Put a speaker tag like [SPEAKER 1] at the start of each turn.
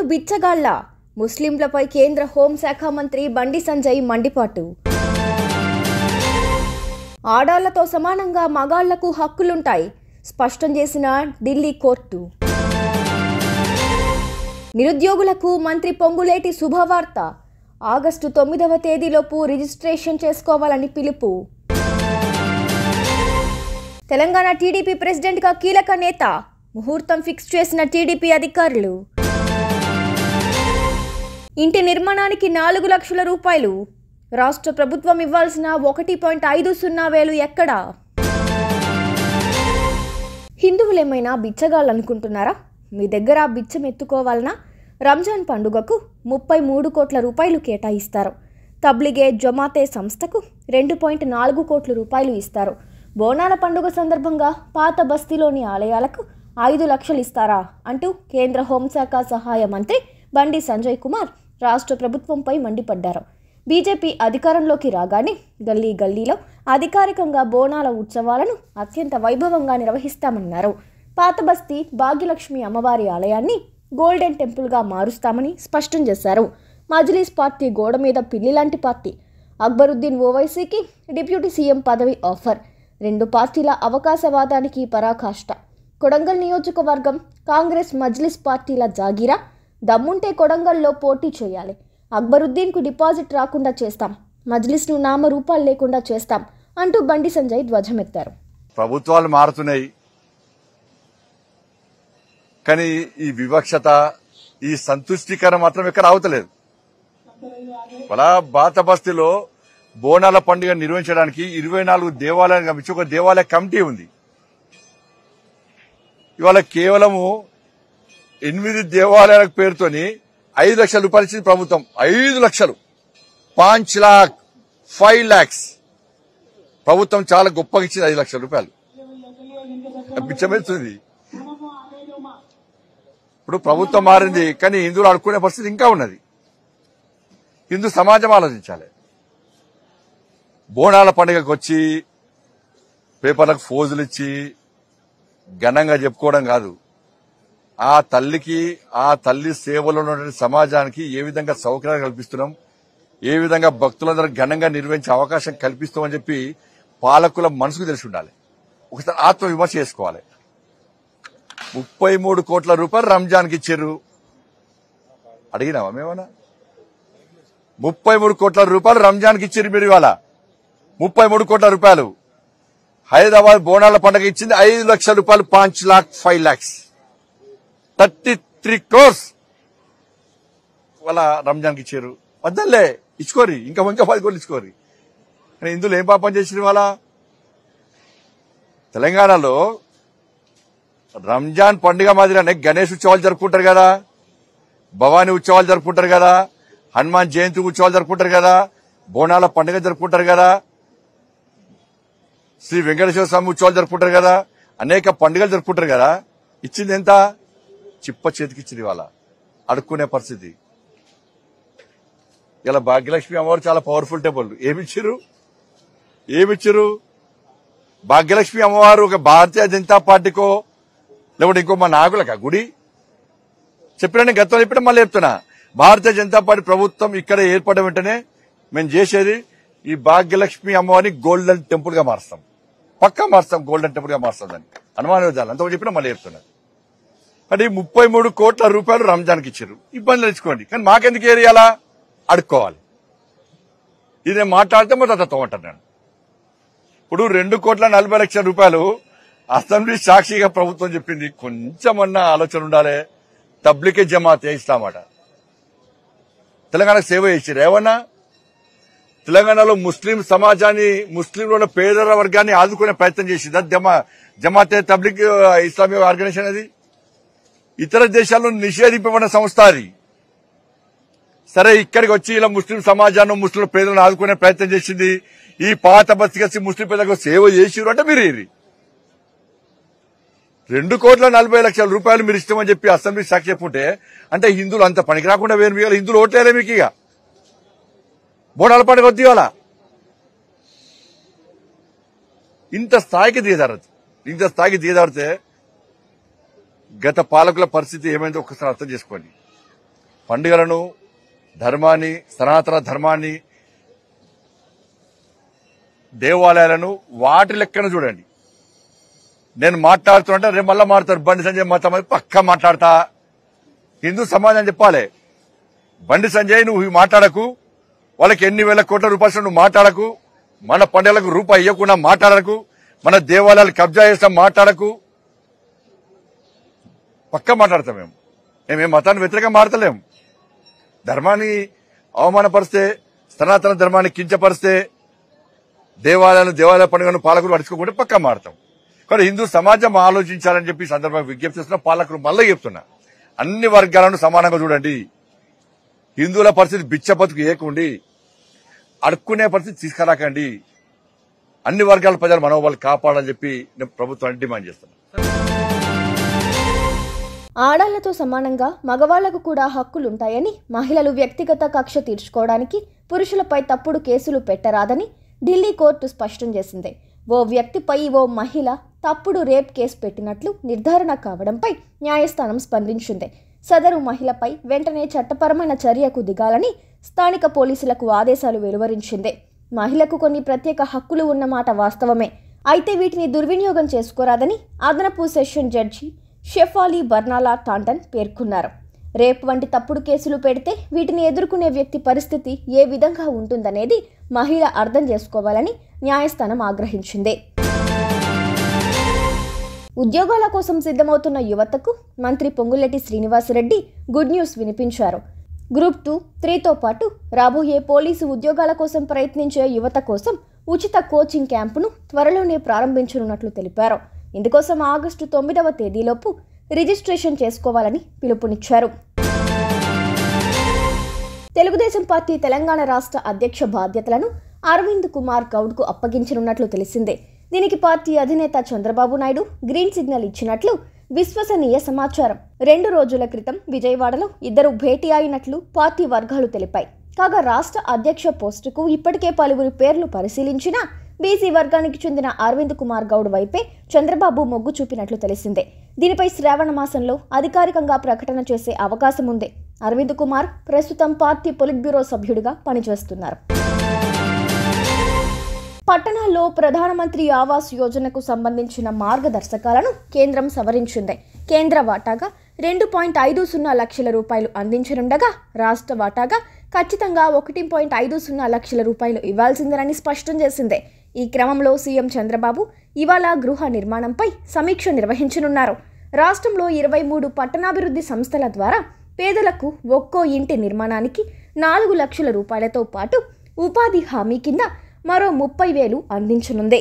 [SPEAKER 1] బిచ్చగాళ్ల ముస్లింలపై కేంద్ర హోంశాఖ మంత్రి బండి సంజయ్ మండిపాటు. ఆడాళ్లతో సమానంగా మగాళ్లకు హక్కులుంటాయి స్పష్టం చేసిన ఢిల్లీ కోర్టు. నిరుద్యోగులకు మంత్రి పొంగులేటి శుభవార్త. ఆగస్టు 9వ తేదీలోపు రిజిస్ట్రేషన్ చేసుకోవాలని పిలుపు. తెలంగాణ టీడీపీ ప్రెసిడెంట్గా కీలక నేత. ముహూర్తం ఫిక్స్ చేసిన టీడీపీ అధికారులు. ఇంటి నిర్మాణానికి 4 లక్షల రూపాయలు రాష్ట్ర ప్రభుత్వం ఇవ్వాల్సిన 1.50 ఎక్కడా? హిందువులేమైనా బిచ్చగాళ్ళనుకుంటున్నారా? మీ దగ్గర బిచ్చం ఎత్తుకోవాలన్నా రంజాన్ పండుగకు 33 కోట్ల రూపాయలు కేటాయిస్తారు. తబ్లిగే జమాతే సంస్థకు 2.4 కోట్ల రూపాయలు ఇస్తారు. బోనాల పండుగ సందర్భంగా పాత బస్తీలోని ఆలయాలకు 5 లక్షలు ఇస్తారా అంటూ కేంద్ర హోంశాఖ సహాయ మంత్రి బండి సంజయ్ కుమార్ రాష్ట్ర ప్రభుత్వంపై మండిపడ్డారు. బీజేపీ అధికారంలోకి రాగానే గల్లీ గల్లీలో అధికారికంగా బోనాల ఉత్సవాలను అత్యంత వైభవంగా నిర్వహిస్తామన్నారు. పాత బస్తీ భాగ్యలక్ష్మి అమ్మవారి ఆలయాన్ని గోల్డెన్ టెంపుల్గా మారుస్తామని స్పష్టం చేశారు. మజ్లిస్ పార్టీ గోడ మీద పిల్లి లాంటి పార్టీ. అక్బరుద్దీన్ ఓవైసీకి డిప్యూటీ సీఎం పదవి ఆఫర్. 2 పార్టీల అవకాశవాదానికి పరాకాష్ట. కొడంగల్ నియోజకవర్గం కాంగ్రెస్ మజ్లిస్ పార్టీల జాగీరా. దమ్ముంటే కొడంగల్లో పోటీ చేయాలి. అక్బరుద్దీన్కు డిపాజిట్ రాకుండా చేస్తాం, మజ్లిస్ను నామరూపాలు లేకుండా చేస్తాం అంటూ బండి సంజయ్ ధ్వజమెత్తారు.
[SPEAKER 2] ప్రభుత్వాలు మారుతున్నాయి, కానీ ఈ వివక్షత, ఈ సంతుష్టీకరణ మాత్రం ఎక్కడ అవతలేదు. అలా బాత బస్తీలో బోనాల పండుగ నిర్వహించడానికి 24 దేవాలయాలు గమనించి ఒక దేవాలయ కమిటీ ఉంది. ఇవాళ కేవలము 8 దేవాలయాల పేరుతోని 5 లక్షల రూపాయలు ఇచ్చింది ప్రభుత్వం. 5 లక్షలు, 5 लाख 5 lakhs ప్రభుత్వం చాలా గొప్పగా ఇచ్చింది. 5 లక్షల రూపాయలు పిచ్చమేస్తుంది. ఇప్పుడు ప్రభుత్వం మారింది, కానీ హిందువులు అడుక్కునే పరిస్థితి ఇంకా ఉన్నది. హిందూ సమాజం ఆలోచించాలి. బోనాల పండుగకు వచ్చి పేపర్లకు ఫోజులు ఇచ్చి ఘనంగా చెప్పుకోవడం కాదు, ఆ తల్లికి, ఆ తల్లి సేవలో ఉన్న సమాజానికి ఏ విధంగా సౌకర్యాలు కల్పిస్తున్నాం, ఏ విధంగా భక్తులందరూ ఘనంగా నిర్వహించే అవకాశం కల్పిస్తామని చెప్పి పాలకుల మనసుకు తెలిసి ఉండాలి. ఒకసారి ఆత్మవిమర్శ చేసుకోవాలి. 33 కోట్ల రూపాయలు రంజాన్కి ఇచ్చారు. అడిగినావా మేమన్నా? 33 కోట్ల రూపాయలు రంజాన్కి ఇచ్చారు మీరు. ఇవాళ 33 కోట్ల రూపాయలు. హైదరాబాద్ బోనాల పండుగ ఇచ్చింది 5 లక్షల రూపాయలు. 5 लाख 5 lakhs 33 crores వాళ్ళ రంజాన్కి ఇచ్చారు. వద్దలే, ఇచ్చుకోరి, ఇంకా 10 కోట్లు ఇచ్చుకోరి. కానీ ఇందులో ఏం పాపం చేసిన వాళ్ళ? తెలంగాణలో రంజాన్ పండుగ మాదిరిగానే గణేష్ ఉత్సవాలు జరుపుకుంటారు కదా, భవానీ ఉత్సవాలు జరుపుకుంటారు కదా, హనుమాన్ జయంతి ఉత్సవాలు జరుపుకుంటారు కదా, బోనాల పండుగ జరుపుకుంటారు కదా, శ్రీ వెంకటేశ్వర స్వామి ఉత్సవాలు జరుపుకుంటారు కదా, అనేక పండుగలు జరుపుకుంటారు కదా. ఇచ్చింది ఎంత? చిప్ప చేతికి ఇచ్చింది. వాళ్ళ అడుక్కునే పరిస్థితి. ఇలా భాగ్యలక్ష్మి అమ్మవారు చాలా పవర్ఫుల్ టెంపుల్. ఏమిచ్చారు? భాగ్యలక్ష్మి అమ్మవారు ఒక భారతీయ జనతా పార్టీకో లేకపోతే ఇంకో మా నాగులకా గుడి? చెప్పినా గతంలో చెప్పినా మళ్ళీ చెప్తున్నా. భారతీయ జనతా పార్టీ ప్రభుత్వం ఇక్కడ ఏర్పడిన వెంటనే మేము చేసేది ఈ భాగ్యలక్ష్మి అమ్మవారిని గోల్డెన్ టెంపుల్ గా మారుస్తాం. పక్కా మారుస్తాం, గోల్డెన్ టెంపుల్ గా మారుస్తాం. దాన్ని అనుమానం విధాలు అంత చెప్పినా మళ్ళీ చెప్తున్నా. అంటే 33 కోట్ల రూపాయలు రంజాన్కి ఇచ్చారు. ఇబ్బందులు ఇచ్చుకోండి, కానీ మాకెందుకు ఏరియాలా అడుక్కోవాలి? ఇదే మాట్లాడితే మొదట తోమంటాను నేను. ఇప్పుడు 2,40,00,000 రూపాయలు అసెంబ్లీ సాక్షిగా ప్రభుత్వం చెప్పింది. కొంచెమన్నా ఆలోచన ఉండాలి. తబ్లిగే జమాతే ఇస్తామాట తెలంగాణకు సేవ చేసారు. ఏమన్నా తెలంగాణలో ముస్లిం సమాజాన్ని, ముస్లింల పేదల వర్గాన్ని ఆదుకునే ప్రయత్నం చేసింది జమాతే తబ్లిగ్ ఇస్లామీ ఆర్గనైజేషన్. అది ఇతర దేశాల్లో నిషేధింపబడిన సంస్థ. అది సరే, ఇక్కడికి వచ్చి ఇలా ముస్లిం సమాజాన్ని, ముస్లిం పేదలను ఆదుకునే ప్రయత్నం చేసింది. ఈ పాత బస్తీ ముస్లిం పేదలకు సేవ చేసిరు అంటే మీరు 2,40,00,000 రూపాయలు మీరు ఇష్టమని చెప్పి అసెంబ్లీ సాక్షి చెప్పుంటే, అంటే హిందువులు అంత పనికి రాకుండా వేరు మిగాలి. హిందువులు ఓట్లేలే మీకు. ఇక బోనాల పండుగ వద్దు. ఇవాళ ఇంత స్థాయికి దిగజారితే గత పాలకుల పరిస్థితి ఏమైందో ఒక్కసారి అర్థం చేసుకోండి. పండుగలను, ధర్మాన్ని, సనాతన ధర్మాన్ని, దేవాలయాలను వాటి లెక్కన చూడండి. నేను మాట్లాడుతుంటే రేపు మళ్ళా మాట్లాడతారు బండి సంజయ్ మతం అని పక్కా మాట్లాడతా. హిందూ సమాజం చెప్పాలి, బండి సంజయ్ నువ్వు మాట్లాడకు, వాళ్ళకి ఎన్ని వేల కోట్ల రూపాయలు నువ్వు మాట్లాడకు, మన పండుగలకు రూపాయి ఇవ్వకుండా మాట్లాడకు, మన దేవాలయాలు కబ్జా చేస్తాం మాట్లాడకు. పక్కా మాట్లాడతాం. మేమేం మతాన్ని వ్యతిరేకంగా మాట్లాడలేము. ధర్మాన్ని అవమానపరిస్తే, సనాతన ధర్మాన్ని కించపరిస్తే, దేవాలయ పండుగను పాలకులు అడుచుకోకుండా పక్కా మాడతాం. కానీ హిందూ సమాజం ఆలోచించాలని చెప్పి సందర్భంగా విజ్ఞప్తి చేస్తున్న పాలకులు మళ్ళీ చెప్తున్నా, అన్ని వర్గాలను సమానంగా చూడండి. హిందువుల పరిస్థితి బిచ్చ బతుకు ఏకుండి, అడుక్కునే పరిస్థితి తీసుకురాకండి. అన్ని వర్గాల ప్రజల మనోభావాలు కాపాడాలని చెప్పి నేను ప్రభుత్వాన్ని డిమాండ్ చేస్తున్నా.
[SPEAKER 1] ఆడాళ్లతో సమానంగా మగవాళ్లకు కూడా హక్కులుంటాయని, మహిళలు వ్యక్తిగత కక్ష తీర్చుకోవడానికి పురుషులపై తప్పుడు కేసులు పెట్టరాదని ఢిల్లీ కోర్టు స్పష్టం చేసింది. ఓ వ్యక్తిపై ఓ మహిళ తప్పుడు రేప్ కేసు పెట్టినట్లు నిర్ధారణ కావడంపై న్యాయస్థానం స్పందించింది. సదరు మహిళపై వెంటనే చట్టపరమైన చర్యకు దిగాలని స్థానిక పోలీసులకు ఆదేశాలు వెలువరించింది. మహిళకు కొన్ని ప్రత్యేక హక్కులు ఉన్నమాట వాస్తవమే, అయితే వీటిని దుర్వినియోగం చేసుకోరాదని అదనపు సెషన్ జడ్జి షెఫాలి బర్నాలా టాంటన్ పేర్కొన్నారు. రేప్ వంటి తప్పుడు కేసులు పెడితే వీటిని ఎదుర్కొనే వ్యక్తి పరిస్థితి ఏ విధంగా ఉంటుందనేది మహిళ అర్థం చేసుకోవాలని న్యాయస్థానం ఆగ్రహించింది. ఉద్యోగాల కోసం సిద్ధమవుతున్న యువతకు మంత్రి పొంగులేటి శ్రీనివాసరెడ్డి గుడ్ న్యూస్ వినిపించారు. గ్రూప్ 2, 3తో పాటు రాబోయే పోలీసు ఉద్యోగాల కోసం ప్రయత్నించే యువత కోసం ఉచిత కోచింగ్ క్యాంపును త్వరలోనే ప్రారంభించనున్నట్లు తెలిపారు. ఇందుకోసం ఆగస్టు 9వ తేదీలోపు రిజిస్ట్రేషన్ చేసుకోవాలని పిలుపునిచ్చారు. తెలుగుదేశం పార్టీ తెలంగాణ రాష్ట్ర అధ్యక్ష బాధ్యతలను అరవింద్ కుమార్ గౌడ్కు అప్పగించనున్నట్లు తెలిసిందే. దీనికి పార్టీ అధినేత చంద్రబాబు నాయుడు గ్రీన్ సిగ్నల్ ఇచ్చినట్లు విశ్వసనీయ సమాచారం. 2 రోజుల క్రితం విజయవాడలో ఇద్దరు భేటీ అయినట్లు పార్టీ వర్గాలు తెలిపాయి. కాగా రాష్ట్ర అధ్యక్ష పోస్టుకు ఇప్పటికే పలువురి పేర్లు పరిశీలించినా బీసీ వర్గానికి చెందిన అరవింద్ కుమార్ గౌడ్ వైపే చంద్రబాబు మొగ్గు చూపినట్లు తెలిసిందే. దీనిపై శ్రావణ మాసంలో అధికారికంగా ప్రకటన చేసే అవకాశం ఉంది. అరవింద్ కుమార్ ప్రస్తుతం పార్టీ పొలిట్ బ్యూరో సభ్యుడిగా పనిచేస్తున్నారు. పట్టణాల్లో ప్రధానమంత్రి ఆవాస్ యోజనకు సంబంధించిన మార్గదర్శకాలను కేంద్రం సవరించింది. కేంద్ర వాటాగా 2.50 లక్షల రూపాయలు అందించనుండగా రాష్ట్ర వాటాగా ఖచ్చితంగా 1.50 లక్షల రూపాయలు ఇవ్వాల్సిందేనని స్పష్టం చేసింది. ఈ క్రమంలో సీఎం చంద్రబాబు ఇవాళ గృహ నిర్మాణంపై సమీక్ష నిర్వహించనున్నారు. రాష్ట్రంలో 23 పట్టణాభివృద్ధి సంస్థల ద్వారా పేదలకు ఒక్కో ఇంటి నిర్మాణానికి 4 లక్షల రూపాయలతో పాటు ఉపాధి హామీ కింద మరో 30,000 అందించనుంది.